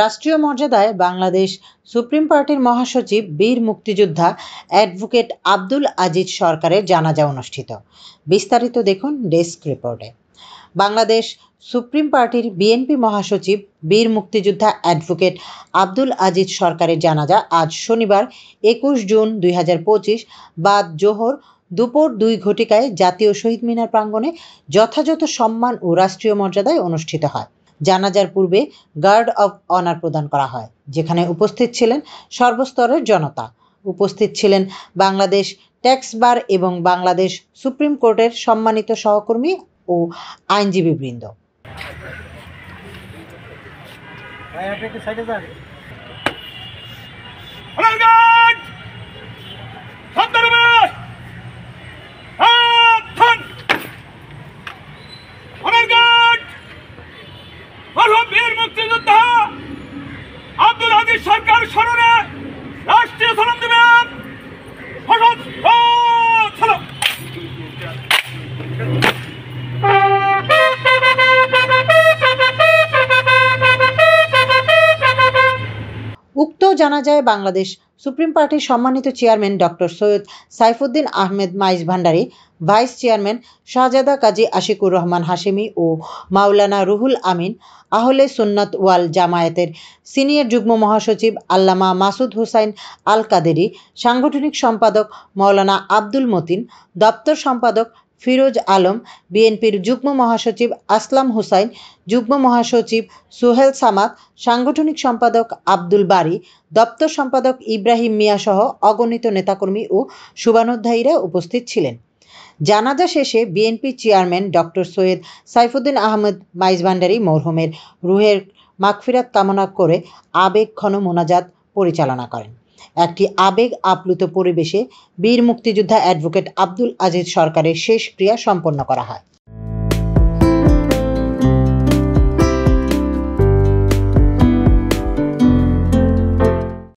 রাষ্ট্রীয় মর্যাদায় বাংলাদেশ সুপ্রিম পার্টির মহাসচিব বীর মুক্তিযোদ্ধা অ্যাডভোকেট আব্দুল আজিজ সরকারের জানাজা অনুষ্ঠিত। বিস্তারিত দেখুন ডেস্ক রিপোর্টে। বাংলাদেশ সুপ্রিম পার্টির বিএনপি মহাসচিব বীর মুক্তিযোদ্ধা অ্যাডভোকেট আব্দুল আজিজ সরকারের জানাজা আজ শনিবার 21 জুন 2025 বাদ জোহর দুপুর 2 ঘটিকায় জাতীয় শহীদ মিনার প্রাঙ্গণে যথাযথ সম্মান ও রাষ্ট্রীয় মর্যাদায় অনুষ্ঠিত হয়। জানাজার পূর্বে গার্ড অব অনার প্রদান করা হয়, যেখানে উপস্থিত ছিলেন সর্বস্তরের জনতা। উপস্থিত ছিলেন বাংলাদেশ ট্যাক্স বার এবং বাংলাদেশ সুপ্রিম কোর্টের সম্মানিত সহকর্মী ও আইনজীবীবৃন্দ। বীর মুক্তিযোদ্ধা আব্দুল আজিজ সরকার স্মরণে রাষ্ট্রীয় সালাম দেবেন। উক্ত জানাজায় বাংলাদেশ সুপ্রিম পার্টির সম্মানিত chairman doctor Syed Saifuddin Ahmed Maij Bhandari, vice chairman Shahzada Kazi Ashikur Rahman Hashemi ও মাওলানা রুহুল আমিন, আহলে সুন্নাত ওয়াল জামায়াতের সিনিয়র যুগ্ম মহাসচিব আল্লামা মাসুদ হুসাইন আল কাদেরী, সাংগঠনিক সম্পাদক মাওলানা আব্দুল মতিন, দপ্তর সম্পাদক ফিরোজ আলম, বিএনপির যুগ্ম মহাসচিব আসলাম হুসাইন, যুগ্ম মহাসচিব সোহেল সামাদ, সাংগঠনিক সম্পাদক আব্দুল বারী, দপ্তর সম্পাদক ইব্রাহিম মিয়া সহ অগণিত নেতাকর্মী ও শুভানুধ্যায়ীরা উপস্থিত ছিলেন। জানাজা শেষে BNP chairman doctor Syed Saifuddin Ahmed Maij Bhandari মরহুমের রুহের মাগফিরাত কামনা করে আবেগঘন মোনাজাত পরিচালনা করেন। একটি আবেগ আপ্লুত পরিবেশে বীর মুক্তিযোদ্ধা অ্যাডভোকেট আব্দুল আজিজ সরকারের শেষ ক্রিয়া সম্পন্ন করা হয়।